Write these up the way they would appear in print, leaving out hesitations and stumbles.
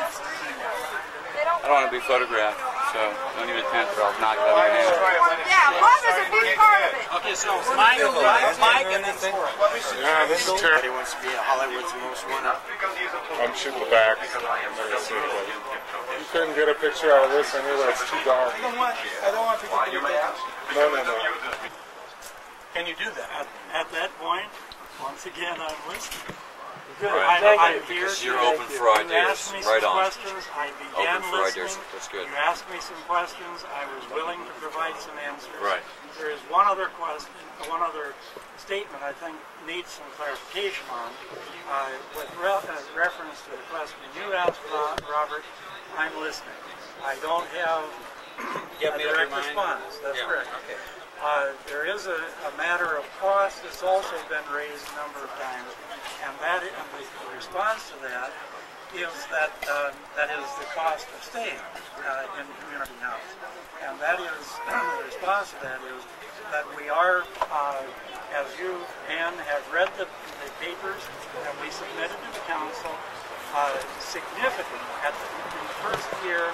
I don't want to be photographed, so don't even attempt it. I'll knock it out of your hand. Yeah, love is a big part of it. Okay, so Mike and then Sora. Yeah, this is terrible. He wants to be Hollywood's most wanted. I'm shooting the back. You couldn't get a picture out of this anyway. It's too dark. I don't want to get your back. No. Can you do that? At that point, once again, I'm listening. Good. Right. I'm here because you're open for ideas. You asked me right some on. questions. I began Open for listening. ideas. That's good. You asked me some questions. I was willing to provide some answers. Right. There is one other question, one other statement I think needs some clarification on. With reference to the question you asked, Robert, I'm listening. I don't have a direct response. That's correct. Okay. There is a matter of cost that's also been raised a number of times, and the response to that is that is the cost of staying in community house, and that is the response to that is that we are, as you men have read the papers that we submitted to the council, significant in the first year.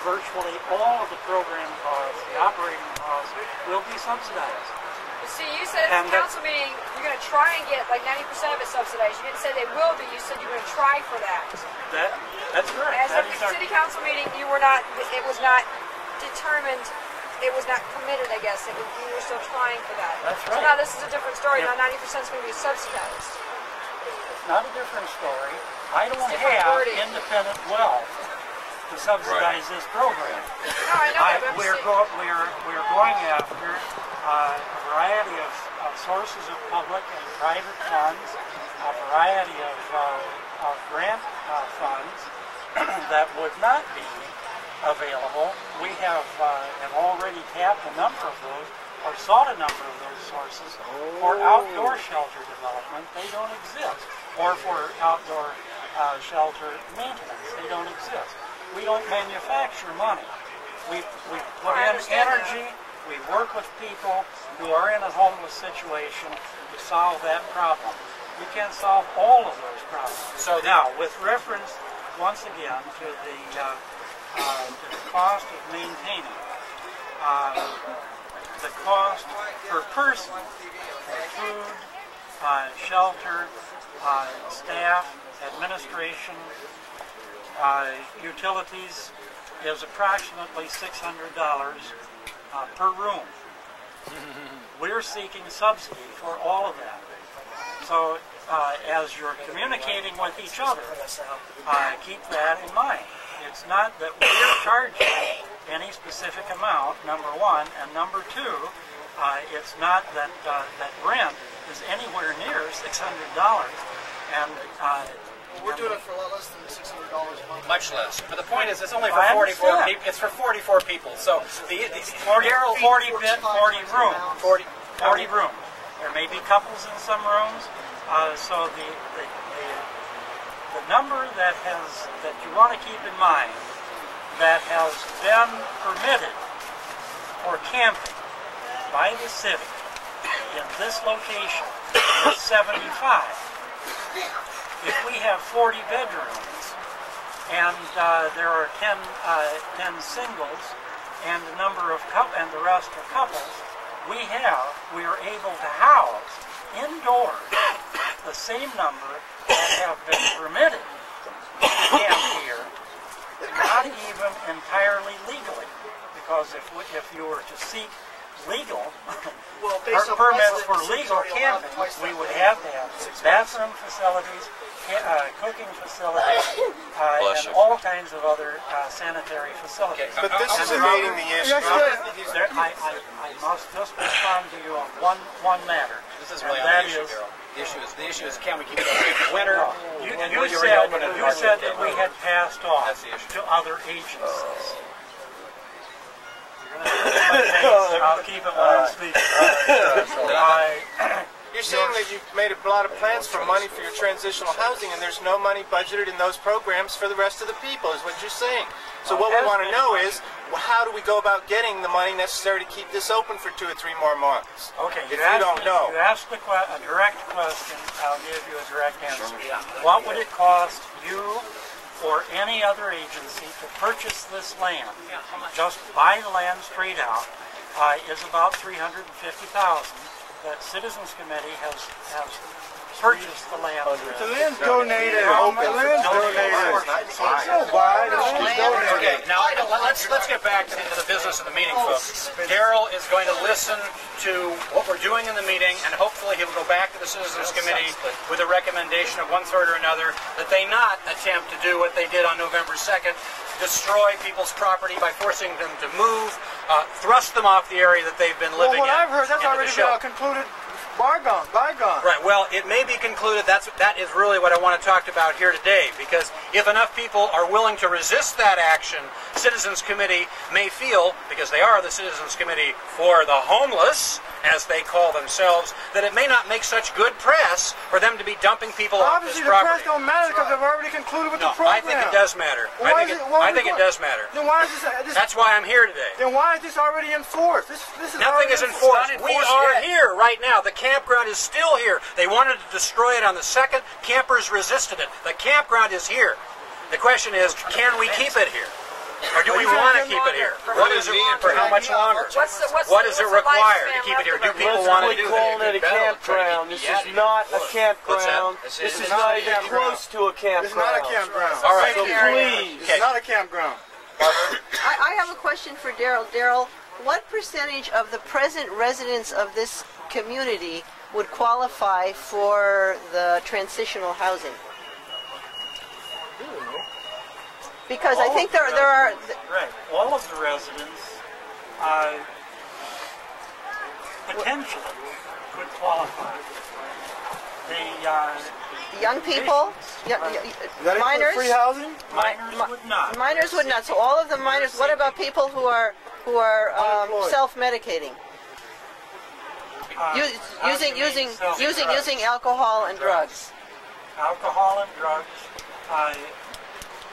Virtually all of the program costs, the operating costs, will be subsidized. See, you said at the council meeting you're going to try and get like 90% of it subsidized. You didn't say they will be. You said you're going to try for that. That's correct. As of the city council meeting, you were not. It was not determined. It was not committed. I guess you were still trying for that. That's right. So now this is a different story. Now 90% is going to be subsidized. It's not a different story. I don't have independent wealth to subsidize this program. No, I know that, we're going after a variety of sources of public and private funds, a variety of grant funds that would not be available. We have already tapped a number of those, or sought a number of those sources for outdoor shelter development. They don't exist. Or for outdoor shelter maintenance. They don't exist. We don't manufacture money. We put in energy, we work with people who are in a homeless situation to solve that problem. We can't solve all of those problems. So now, with reference, once again, to the cost of maintaining, the cost per person for food, shelter, staff, administration, utilities is approximately $600 per room. We're seeking subsidy for all of that. So as you're communicating with each other, keep that in mind. It's not that we're charging any specific amount, number one, and number two, it's not that that rent is anywhere near $600, and we're doing it for a lot less than $600 a month. Much less. But the point is, it's only for 44 people. It's for 44 people. So the 40 rooms. 40 rooms. There may be couples in some rooms. So the number that you want to keep in mind that has been permitted for camping by the city in this location is 75. If we have 40 bedrooms and there are 10 singles and a number of and the rest are couples, we are able to house indoors the same number that have been permitted to camp here, not even entirely legally, because if you were to seek legal permits for legal camping, we would have to have bathroom facilities, cooking facilities, and all kinds of other sanitary facilities. But this is evading the issue. I must just respond to you on one matter. This is really on the issue, Daryl. The issue is can we keep it open winter? You said that we had passed on to other agencies. I'll keep it when I'm speaking. You're saying that you've made a lot of plans for money for your transitional housing, and there's no money budgeted in those programs for the rest of the people, is what you're saying. So what we want to know is, how do we go about getting the money necessary to keep this open for 2 or 3 more months? Okay, if you don't know. You asked a direct question, I'll give you a direct answer. What would it cost you or any other agency to purchase this land, just buy the land straight out, is about $350,000. The Citizens Committee has purchased the land. The land's donated. The land's donated. So buy, the land's donated. Okay, now let's get back to the business of the meeting, folks. Daryl is going to listen to what we're doing in the meeting, and hopefully he will go back to the Citizens Committee with a recommendation of one sort or another that they not attempt to do what they did on November 2nd, destroy people's property by forcing them to move, thrust them off the area that they've been living in. Well, what I've heard, that's already been concluded. Bygone. Right, well, it may be concluded that is really what I want to talk about here today, because if enough people are willing to resist that action, Citizens Committee may feel, because they are the Citizens Committee for the homeless, as they call themselves, that it may not make such good press for them to be dumping people off this property. Obviously, the press don't matter because they've already concluded with the program. I think it does matter. I think it does matter. Then why is this? That's why I'm here today. Then why is this already enforced? This is Nothing is enforced. We are here right now. The campground is still here. They wanted to destroy it on the 2nd. Campers resisted it. The campground is here. The question is, can we keep it here? Or do we want to keep it here? What is it for how much longer? What does it require to keep it here? Do people want to do calling it a campground. This is not a campground. This is not even close to a campground. It's not a campground. All right. So please. It's not a campground. I have a question for Daryl. Daryl, what percentage of the present residents of this community would qualify for the transitional housing? Because I think there are... Right. All of the residents potentially could qualify. The young people, minors, free housing? Minors would not. Minors would not. So all of the minors. What about people who are self-medicating, using alcohol and drugs? Alcohol and drugs.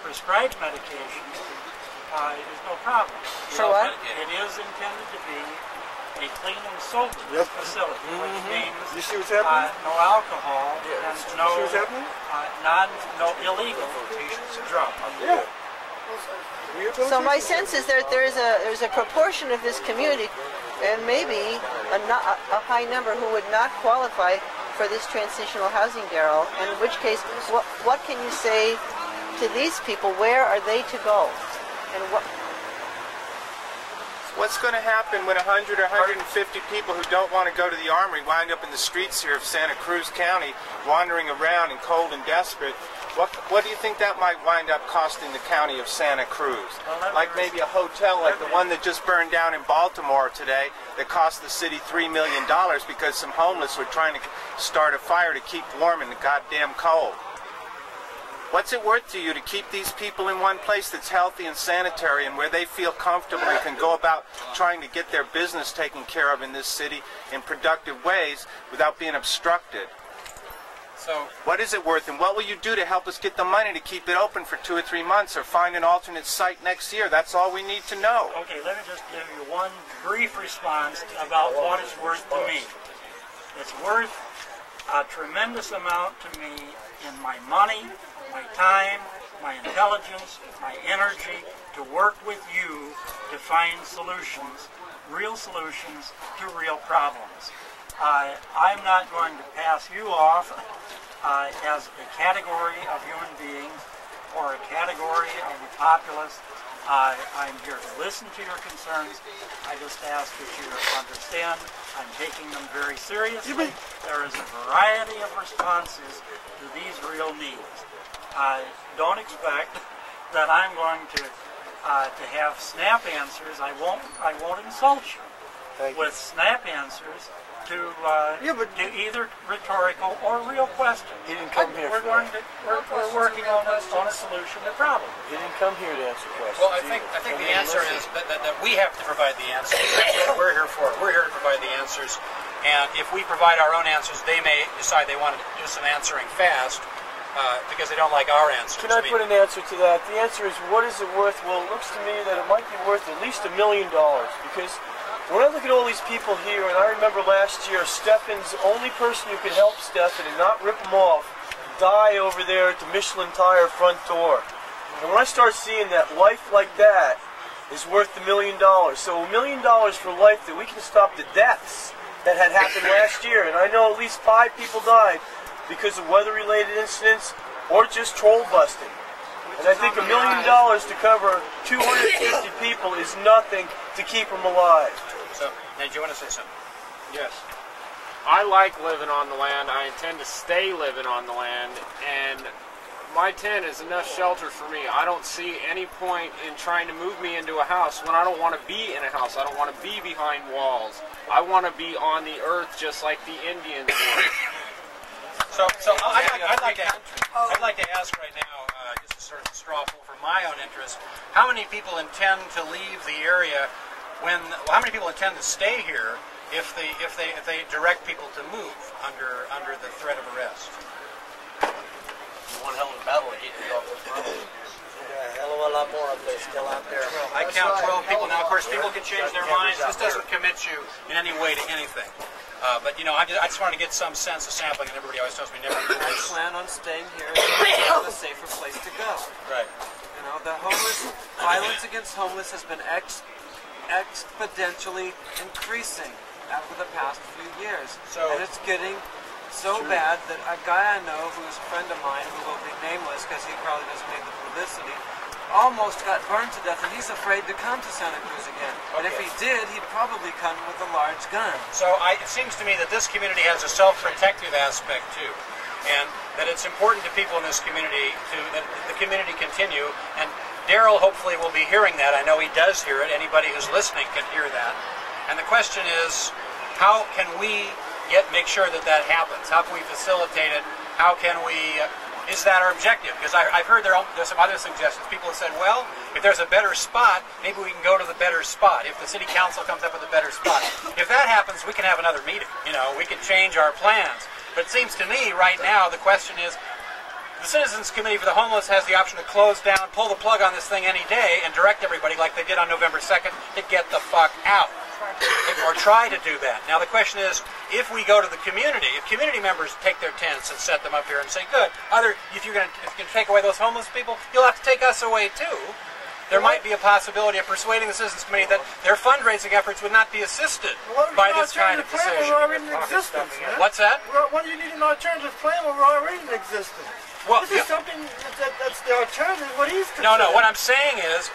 Prescribed medication is no problem. For what? It is intended to be a clean and sober facility, which means You see what's happening? no alcohol and no See what's happening? no illegal drugs. Yeah. So my sense is that there's a proportion of this community, and maybe a high number, who would not qualify for this transitional housing, Daryl. And in which case, what can you say to these people? Where are they to go? And What's going to happen when 100 or 150 people who don't want to go to the armory wind up in the streets here of Santa Cruz County, wandering around and cold and desperate? What do you think that might wind up costing the county of Santa Cruz? Like maybe a hotel like the one that just burned down in Baltimore today that cost the city $3 million because some homeless were trying to start a fire to keep warm in the goddamn cold. What's it worth to you to keep these people in one place that's healthy and sanitary and where they feel comfortable and can go about trying to get their business taken care of in this city in productive ways without being obstructed? So, what is it worth, and what will you do to help us get the money to keep it open for 2 or 3 months or find an alternate site next year? That's all we need to know. Okay, let me just give you one brief response about what it's worth to me. It's worth a tremendous amount to me in my money, my time, my intelligence, my energy to work with you to find solutions, real solutions to real problems. I'm not going to pass you off as a category of human beings or a category of the populace. I'm here to listen to your concerns. I just ask that you understand I'm taking them very seriously. There is a variety of responses to these real needs. Don't expect that I'm going to have snap answers. I won't insult you with snap answers to either rhetorical or real questions. He didn't come here We're for we're working on a solution to problems. He didn't come here to answer questions. well, I think the answer is that we have to provide the answers. That's what we're here for. We're here to provide the answers. And if we provide our own answers, they may decide they want to do some answering fast because they don't like our answers. Can I put an answer to that? The answer is, what is it worth? Well, it looks to me that it might be worth at least $1 million, because when I look at all these people here, and I remember last year, Stefan's only person who could help Stefan and not rip him off, die over there at the Michelin Tire front door. And when I start seeing that life like that is worth $1 million, so $1 million for life that we can stop the deaths that had happened last year, and I know at least 5 people died because of weather-related incidents or just troll busting. And I think $1 million to cover 250 people is nothing to keep them alive. So, Ned, do you want to say something? Yes. I like living on the land. I intend to stay living on the land, and my tent is enough shelter for me. I don't see any point in trying to move me into a house when I don't want to be in a house. I don't want to be behind walls. I want to be on the earth just like the Indians were. So I'd like to ask right now, just a sort of straw poll for my own interest, how many people intend to leave the area how many people intend to stay here if they direct people to move under the threat of arrest? One hell of a battle to get you off the throne. A hell of a lot more of this still out there. Well, I count 12 people. Now, of course, people can change their minds. This doesn't commit you in any way to anything. But, you know, I just wanted to get some sense of sampling, and everybody always tells me never do I this. plan on staying here. It's a safer place to go. Right. You know, the violence against homeless has been exponentially increasing over the past few years. And it's getting so bad that a guy I know who's a friend of mine, who will be nameless because he probably doesn't need the publicity, almost got burned to death, and he's afraid to come to Santa Cruz again. And if he did, he'd probably come with a large gun. So it seems to me that this community has a self-protective aspect too, and that it's important to people in this community that the community continue. And Daryl hopefully will be hearing that. I know he does hear it. Anybody who's listening can hear that. And the question is, how can we make sure that that happens? How can we facilitate it? How can we? Is that our objective? Because I've heard there's some other suggestions. People have said, well, if there's a better spot, maybe we can go to the better spot. If the city council comes up with a better spot, if that happens, we can have another meeting. You know, we can change our plans. But it seems to me right now the question is, the Citizens Committee for the Homeless has the option to close down, pull the plug on this thing any day, and direct everybody like they did on November 2nd to get the fuck out. Or try to do that. Now the question is, if we go to the community, if community members take their tents and set them up here and say, good, if you're going to take away those homeless people, you'll have to take us away too. There might be a possibility of persuading the Citizens Committee that their fundraising efforts would not be assisted by this kind of decision. What's that? What do you need an alternative plan when we're already in existence? Well, this is something that's the alternative. What he's No. What I'm saying is,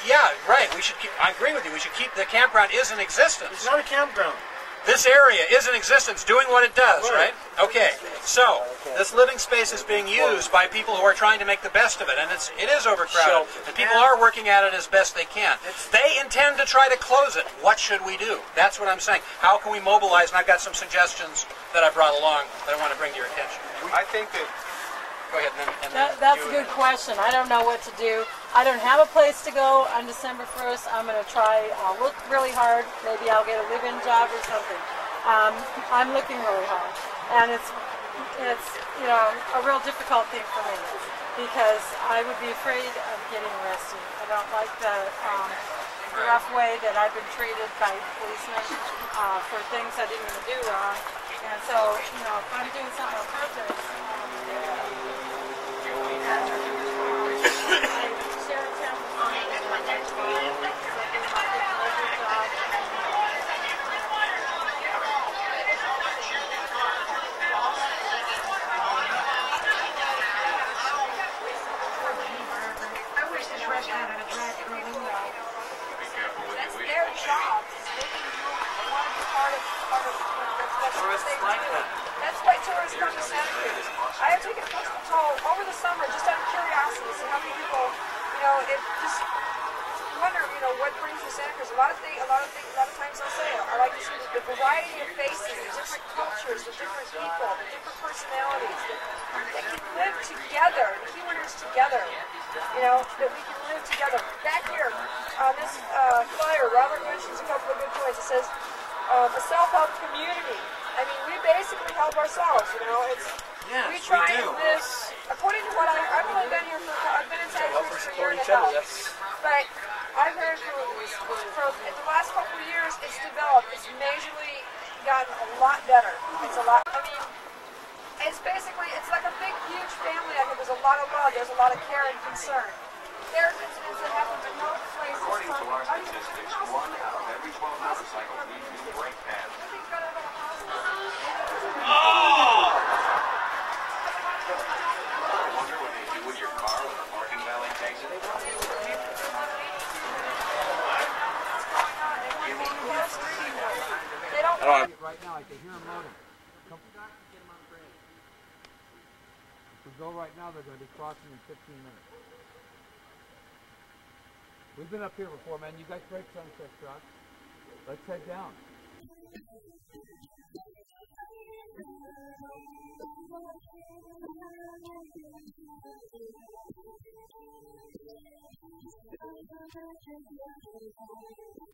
yeah, right. We should. I agree with you. We should keep the campground is in existence. It's not a campground. This area is in existence, doing what it does, right? Okay. So this living space is being used by people who are trying to make the best of it, and it is overcrowded, and people are working at it as best they can. They intend to try to close it. What should we do? That's what I'm saying. How can we mobilize? And I've got some suggestions that I brought along that I want to bring to your attention. I think that. Go ahead, and that's a good question. I don't know what to do. I don't have a place to go on December 1st. I'm going to try, look really hard. Maybe I'll get a live-in job or something. I'm looking really hard. And it's you know, a real difficult thing for me because I would be afraid of getting arrested. I don't like the rough way that I've been treated by policemen for things I didn't even do wrong. And so, you know, if I'm doing something on purpose, That's their job. They want to be part of that's why tourists come to Santa Cruz. I have taken personal toll over the summer just out of curiosity to see how many people, you know, just wonder, you know, what brings you to Santa Cruz. A lot of times they'll say, I like to see the variety of faces, the different cultures, the different people, the different personalities, that can live together. The key word is together. You know, that we can live together. Back here on this flyer, Robert mentions a couple of good points. It says a self-help community. I mean, we basically help ourselves. You know, we try this. According to what I've only been here I've been in Santa Cruz for a year and a half. But I've heard for the last couple of years, it's developed. It's majorly gotten a lot better. It's a lot. I mean, it's basically, it's like a big, huge family. I think there's a lot of love, there's a lot of care and concern. There's incidents that happen to no place. According to our statistics, 1 out of every 12 motorcycles need new brake pads. I wonder what they do with your car when the parking valet takes it. Right now, I can hear them loading. If we go right now, they're going to be crossing in 15 minutes. We've been up here before, man. You got great sunset shots. Let's head down.